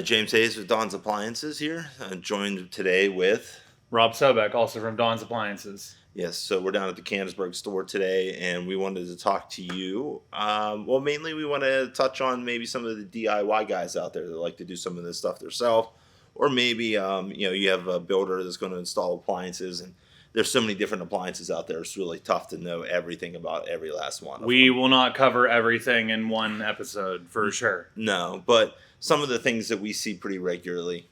James Hayes with Don's Appliances here, joined today with... Rob Sobek, also from Don's Appliances. Yes, so we're down at the Canonsburg store today, and we wanted to talk to you. Mainly we want to touch on maybe some of the DIY guys out there that like to do some of this stuff themselves, or maybe you have a builder that's going to install appliances, and there's so many different appliances out there. It's really tough to know everything about every last one. We will not cover everything in one episode for sure. No, but some of the things that we see pretty regularly,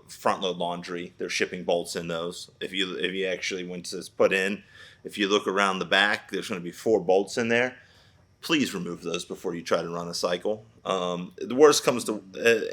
front load laundry, they're shipping bolts in those. If you actually went to put in, if you look around the back, there's going to be 4 bolts in there. Please remove those before you try to run a cycle. The worst comes to,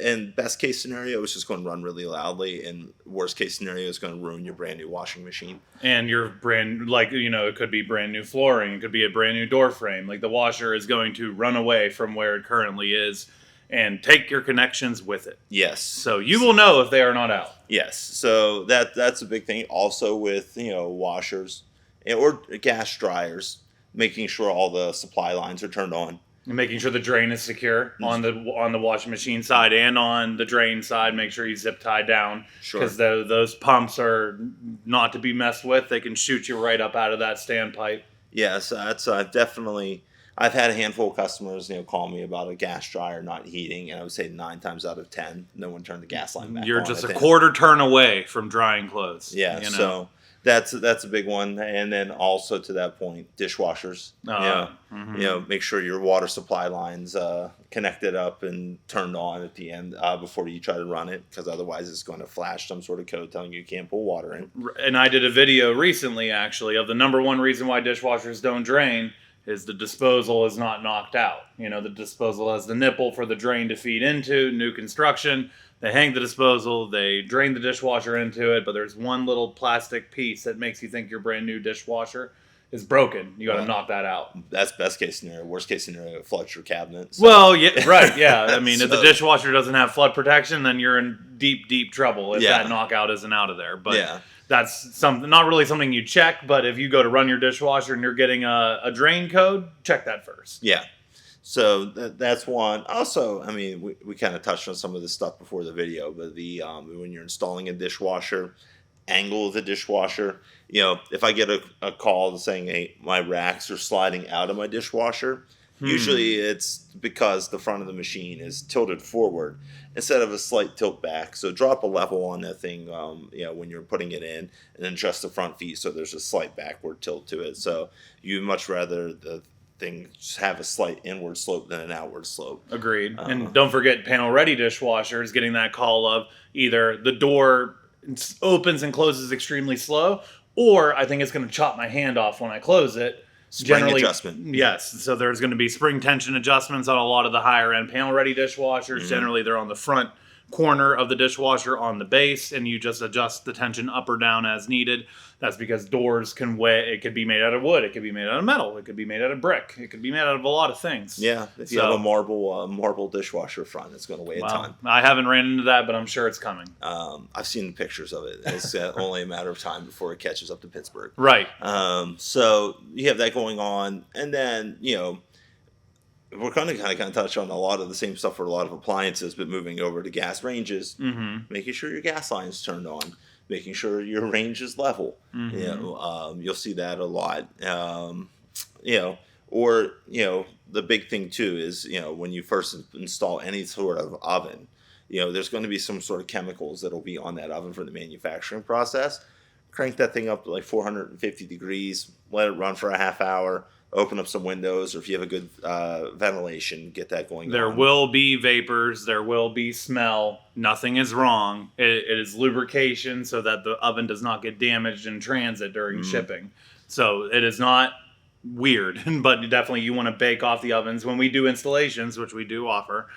in best case scenario, it's just going to run really loudly, and worst case scenario is going to ruin your brand new washing machine. And your it could be brand new flooring, it could be a brand new door frame. Like the washer is going to run away from where it currently is and take your connections with it. Yes. So you will know if they are not out. Yes. So that's a big thing. Also with washers or gas dryers, making sure all the supply lines are turned on. And making sure the drain is secure on the washing machine side and on the drain side. Make sure you zip tie down. Sure. Because those pumps are not to be messed with. They can shoot you right up out of that standpipe. Yes, that's definitely... I've had a handful of customers, call me about a gas dryer not heating, and I would say 9 times out of 10, no one turned the gas line back on. You're just a quarter turn away from drying clothes. Yeah, so... That's a big one, and then also to that point, dishwashers. Make sure your water supply lines connected up and turned on at the end before you try to run it, because otherwise it's going to flash some sort of code telling you can't pull water in. And I did a video recently, actually, of the number one reason why dishwashers don't drain is the disposal is not knocked out. The disposal has the nipple for the drain to feed into, new construction. They hang the disposal, they drain the dishwasher into it, but there's one little plastic piece that makes you think your brand new dishwasher is broken. You got to knock that out. That's best case scenario. Worst case scenario, it floods your cabinet. So. Well, yeah, right, yeah. I mean, if the dishwasher doesn't have flood protection, then you're in deep, deep trouble if that knockout isn't out of there. But that's not really something you check, but if you go to run your dishwasher and you're getting a drain code, check that first. Yeah. So that's one. Also, I mean, we kind of touched on some of this stuff before the video, but when you're installing a dishwasher, angle of the dishwasher. If I get a call saying, "Hey, my racks are sliding out of my dishwasher," usually it's because the front of the machine is tilted forward instead of a slight tilt back. So drop a level on that thing, when you're putting it in, and then adjust the front feet so there's a slight backward tilt to it. So you'd much rather the things have a slight inward slope than an outward slope. Agreed. And don't forget panel ready dishwashers getting that call of either the door opens and closes extremely slow, or I think it's going to chop my hand off when I close it. Spring adjustment. Yes. So there's going to be spring tension adjustments on a lot of the higher end panel ready dishwashers. Mm-hmm. Generally they're on the front corner of the dishwasher on the base, and you just adjust the tension up or down as needed. That's because doors can weigh. It could be made out of wood. It could be made out of metal. It could be made out of brick. It could be made out of a lot of things. Yeah, if you have a marble dishwasher front, it's going to weigh a ton. I haven't ran into that, but I'm sure it's coming. I've seen the pictures of it. It's only a matter of time before it catches up to Pittsburgh. Right. So you have that going on, and then we're kind of touch on a lot of the same stuff for a lot of appliances, but moving over to gas ranges, making sure your gas line is turned on, making sure your range is level. Mm-hmm. You'll see that a lot. The big thing too is, when you first install any sort of oven, there's going to be some sort of chemicals that'll be on that oven for the manufacturing process. Crank that thing up to like 450 degrees, let it run for a half hour. Open up some windows, or if you have a good ventilation, get that going. There will be vapors. There will be smell. Nothing is wrong. It is lubrication so that the oven does not get damaged in transit during shipping. So it is not weird, but definitely you want to bake off the ovens. When we do installations, which we do offer,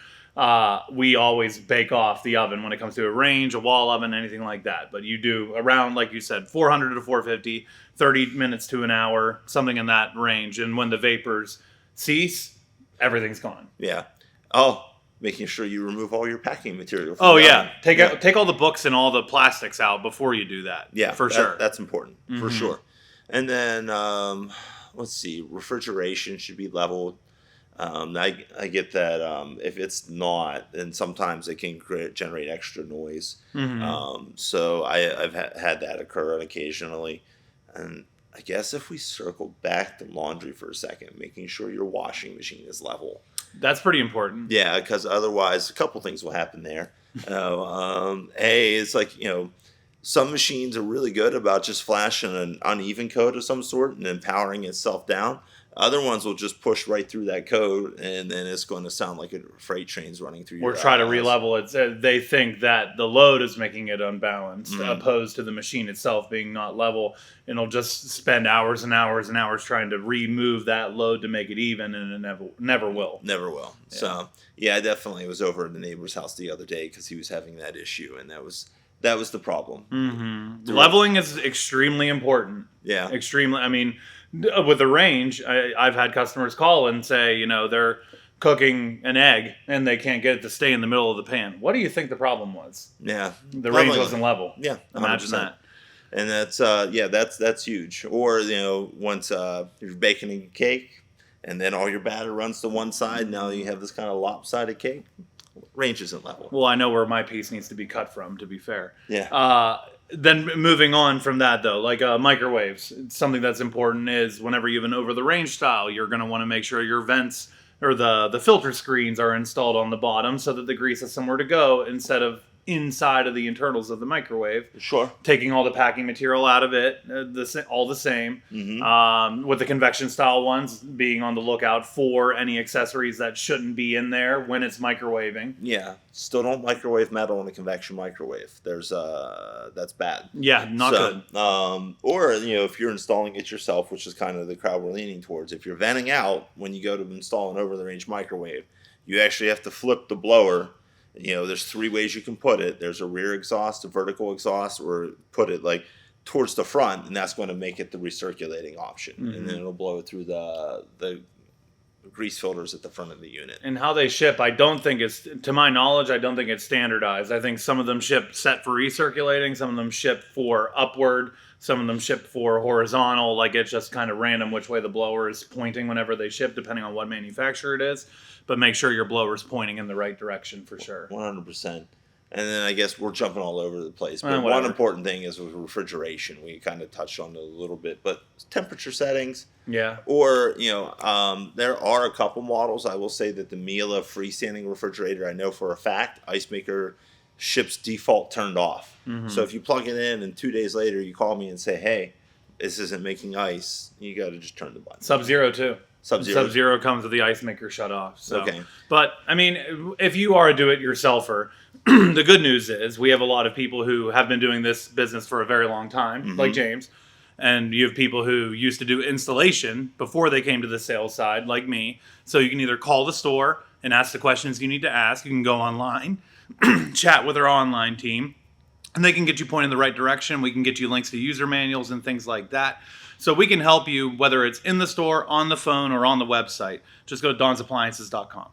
we always bake off the oven when it comes to a range, a wall oven, anything like that. But you do around, like you said, 400 to 450, 30 minutes to an hour, something in that range. And when the vapors cease, everything's gone. Yeah. Making sure you remove all your packing material. Take all the books and all the plastics out before you do that. Yeah, for sure. That's important, for sure. And then, let's see, refrigeration should be leveled. I get that if it's not, then sometimes it can generate extra noise. So I've had that occur occasionally. And I guess if we circle back to laundry for a second, making sure your washing machine is level. That's pretty important. Yeah, because otherwise a couple things will happen there. It's like, some machines are really good about just flashing an uneven code of some sort and then powering itself down. Other ones will just push right through that code, and then it's going to sound like a freight train's running through your Or try to eyes. re-level it. They think that the load is making it unbalanced, opposed to the machine itself being not level. And it'll just spend hours and hours and hours trying to remove that load to make it even, and it never will. Never will. Yeah. So, I definitely was over at the neighbor's house the other day because he was having that issue, and that was the problem. Leveling is extremely important. Yeah. Extremely. I mean, with the range, I've had customers call and say, they're cooking an egg and they can't get it to stay in the middle of the pan. What do you think the problem was? Yeah. The range wasn't level. Yeah. 100%. Imagine that. And that's huge. Or, once you're baking a cake and then all your batter runs to one side, now you have this kind of lopsided cake. Range isn't level. Well, I know where my piece needs to be cut from, to be fair. Yeah. Then moving on from that, though, like microwaves, something that's important is whenever you have an over-the-range style, you're going to want to make sure your vents or the filter screens are installed on the bottom so that the grease has somewhere to go instead of inside of the internals of the microwave. Sure. Taking all the packing material out of it, all the same. With the convection style ones, being on the lookout for any accessories that shouldn't be in there when it's microwaving. Yeah. Still don't microwave metal in a convection microwave. There's that's bad. Yeah, not good. Or if you're installing it yourself, which is kind of the crowd we're leaning towards, if you're venting out when you go to install an over-the-range microwave, you actually have to flip the blower. There's 3 ways you can put it. There's a rear exhaust, a vertical exhaust, or put it like towards the front, and that's going to make it the recirculating option. And then it'll blow it through the grease filters at the front of the unit. And how they ship, to my knowledge, I don't think it's standardized. I think some of them ship set for recirculating, some of them ship for upward, some of them ship for horizontal, like it's just kind of random which way the blower is pointing whenever they ship, depending on what manufacturer it is. But make sure your blower's pointing in the right direction for sure. 100%. And then I guess we're jumping all over the place. But Whatever. one important thing is with refrigeration. We kind of touched on it a little bit. But temperature settings. Yeah. Or, there are a couple models. I will say that the Miele freestanding refrigerator, I know for a fact, Ice Maker ships default turned off. So if you plug it in and 2 days later you call me and say, hey, this isn't making ice, you got to just turn the button. Sub-Zero too. Sub-Zero comes with the Ice Maker shut off. So. Okay. But, I mean, if you are a do-it-yourselfer, the good news is we have a lot of people who have been doing this business for a very long time, like James. And you have people who used to do installation before they came to the sales side, like me. So you can either call the store and ask the questions you need to ask. You can go online, chat with our online team, and they can get you pointed in the right direction. We can get you links to user manuals and things like that. So we can help you, whether it's in the store, on the phone, or on the website. Just go to donsappliances.com.